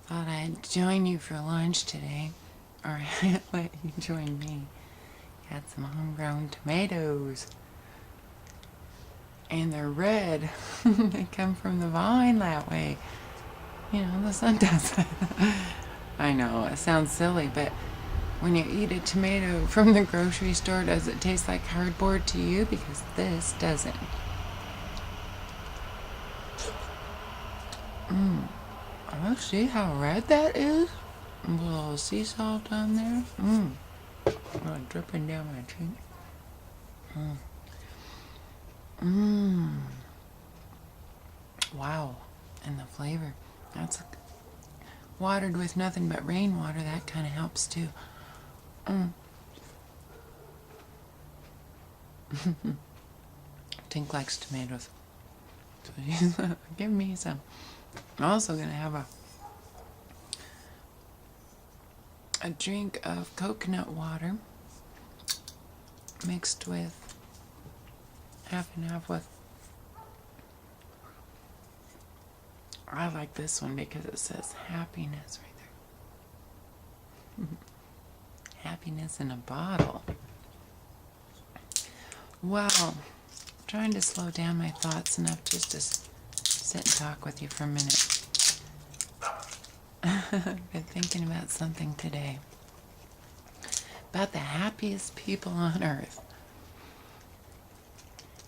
Thought I'd join you for lunch today, or let you join me. Got some homegrown tomatoes, and they're red. They come from the vine that way. You know, the sun does it. I know, it sounds silly, but when you eat a tomato from the grocery store, does it taste like cardboard to you? Because this doesn't. Oh, see how red that is? A little sea salt on there. Oh, dripping down my cheek. Wow. And the flavor. That's watered with nothing but rainwater. That kind of helps too. Tink likes tomatoes. So she's give me some. I'm also going to have a drink of coconut water mixed with half and half with. I like this one because it says happiness right there. Happiness in a bottle. Wow. Trying to slow down my thoughts enough just to sit and talk with you for a minute. I've been thinking about something today. About the happiest people on earth.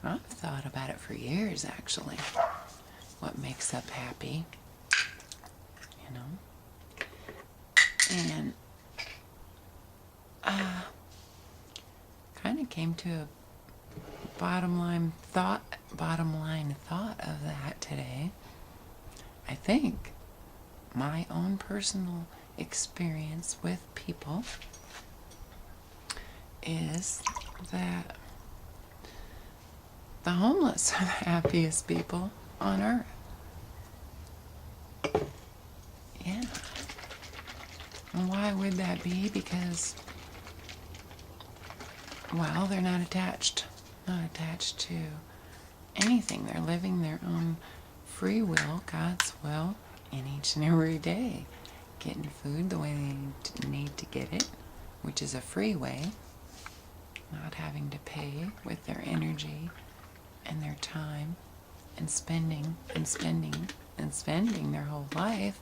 I've thought about it for years, actually. What makes up happy, you know? And kind of came to a bottom line thought of that today. I think my own personal experience with people is that the homeless are the happiest people on earth. Yeah. And why would that be? Because, well, they're not attached to anything. They're living their own free will, God's will, in each and every day. Getting food the way they need to get it, which is a free way. Not having to pay with their energy and their time and spending their whole life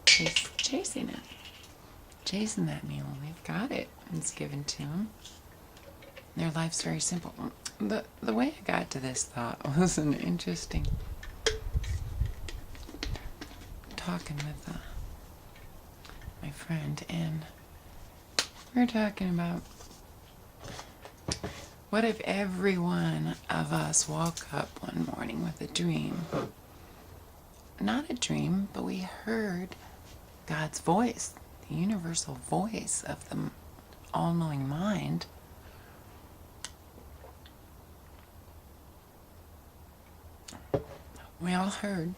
chasing it. Chasing that meal. They've got it. It's given to them. Their life's very simple. The way I got to this thought was an interesting talking with my friend, and we were talking about what if every one of us woke up one morning with a dream? Not a dream, but we heard God's voice, the universal voice of the all-knowing mind. We all heard,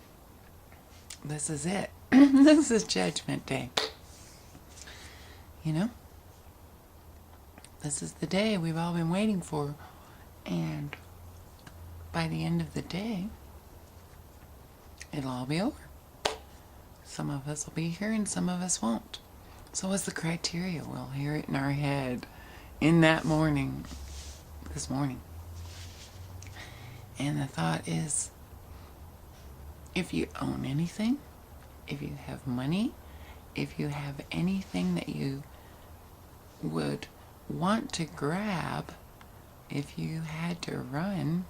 this is it. This is Judgment Day. You know? This is the day we've all been waiting for. And by the end of the day, it'll all be over. Some of us will be here and some of us won't. So what's the criteria? We'll hear it in our head in that morning, this morning. And the thought is, if you own anything, if you have money, if you have anything that you would want to grab, if you had to run,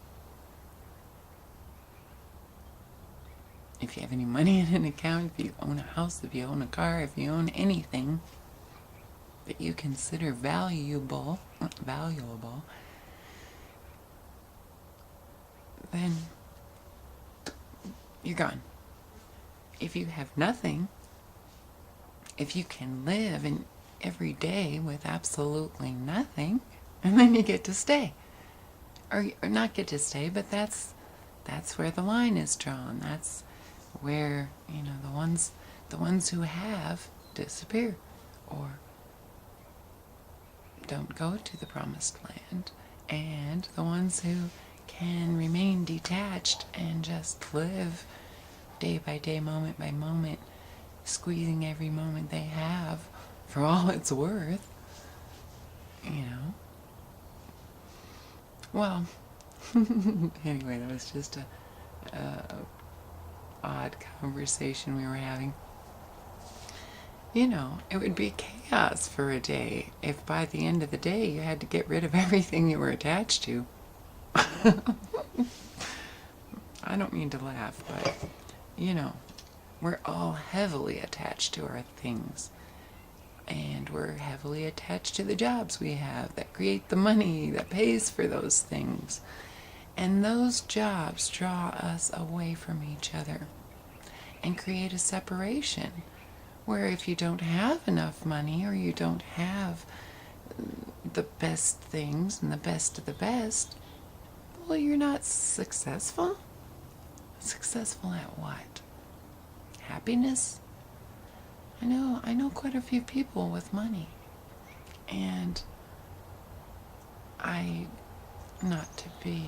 if you have any money in an account, if you own a house, if you own a car, if you own anything that you consider valuable, then you're gone. If you have nothing, if you can live in every day with absolutely nothing, and then you get to stay. Or not get to stay, but that's where the line is drawn. That's where, you know, the ones who have disappear or don't go to the promised land, and the ones who can remain detached and just live day by day, moment by moment, squeezing every moment they have for all it's worth, you know. Well, anyway, that was just a odd conversation we were having. You know, it would be chaos for a day if by the end of the day you had to get rid of everything you were attached to. I don't mean to laugh, but, you know, we're all heavily attached to our things. And we're heavily attached to the jobs we have that create the money that pays for those things. And those jobs draw us away from each other and create a separation where if you don't have enough money or you don't have the best things and the best of the best, well, you're not successful. Successful at what? Happiness? I know quite a few people with money, and not to be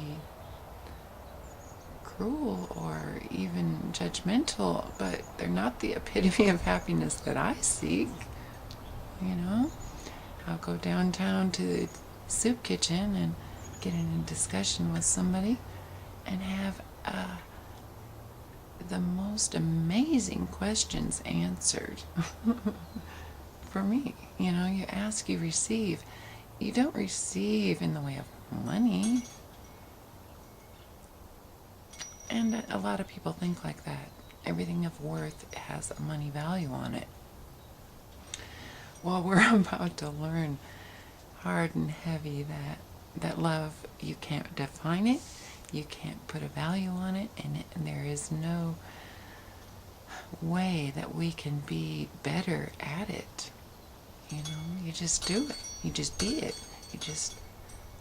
cruel or even judgmental, but they're not the epitome of happiness that I seek. You know, I'll go downtown to the soup kitchen and get in a discussion with somebody and have the most amazing questions answered for me. You know, you ask, you receive. You don't receive in the way of money. And a lot of people think like that. Everything of worth has a money value on it. Well, we're about to learn hard and heavy that love, you can't define it, you can't put a value on it, and there is no way that we can be better at it. You know, you just do it. You just be it. You just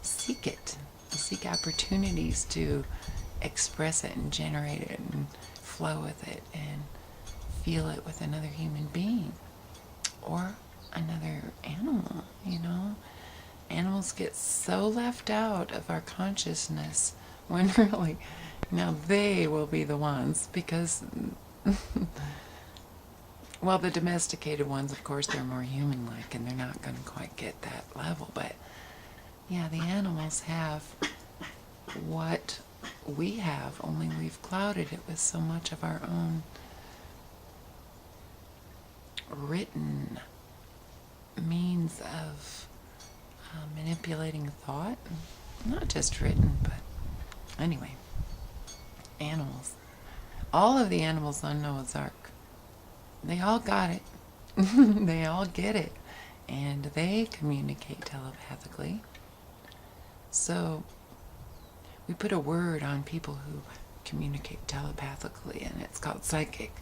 seek it. You seek opportunities to express it and generate it and flow with it and feel it with another human being or another animal, you know. Animals get so left out of our consciousness when really, now they will be the ones because, well, the domesticated ones, of course, they're more human-like and they're not going to quite get that level, but yeah, the animals have what we have, only we've clouded it with so much of our own written means of manipulating thought. Not just written, but anyway, animals. All of the animals on Noah's Ark, they all got it. They all get it. And they communicate telepathically. So we put a word on people who communicate telepathically, and it's called psychic.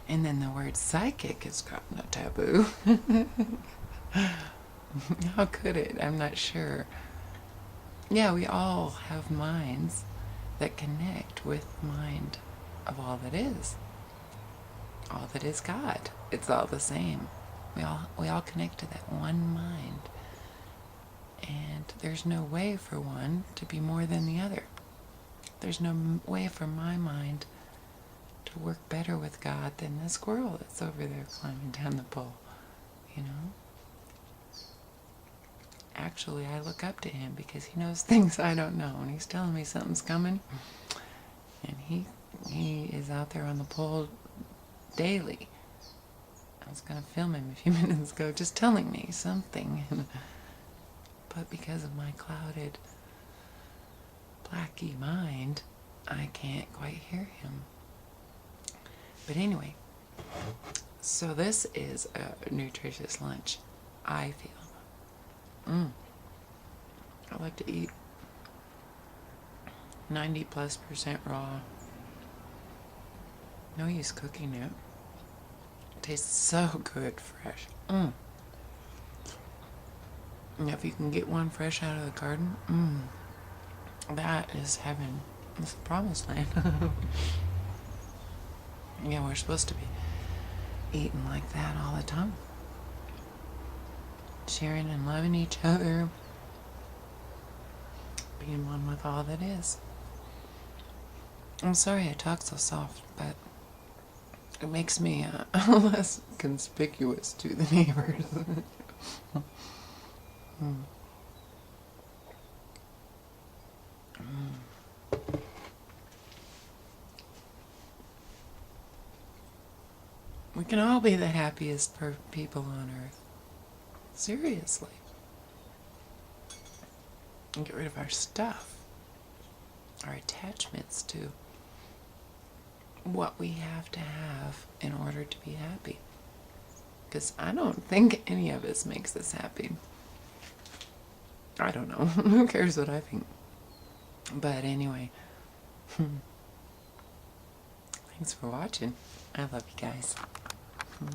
And then the word psychic has gotten a taboo. How could it? I'm not sure. Yeah, we all have minds that connect with the mind of all that is. All that is God. It's all the same. We all connect to that one mind. And there's no way for one to be more than the other. There's no way for my mind to work better with God than the squirrel that's over there climbing down the pole, you know? Actually, I look up to him because he knows things I don't know, and he's telling me something's coming. And he is out there on the pole daily. I was going to film him a few minutes ago just telling me something. But because of my clouded, blacky mind, I can't quite hear him. But anyway, so this is a nutritious lunch, I feel. I like to eat 90+% raw. No use cooking it. It tastes so good fresh. And if you can get one fresh out of the garden, that is heaven. It's the promised land. Yeah, we're supposed to be eating like that all the time. Sharing and loving each other. Being one with all that is. I'm sorry I talk so soft, but It makes me less conspicuous to the neighbors. We can all be the happiest people on earth. Seriously. And get rid of our stuff, our attachments to what we have to have in order to be happy. Because I don't think any of us makes us happy. I don't know. Who cares what I think? But anyway, thanks for watching. I love you guys.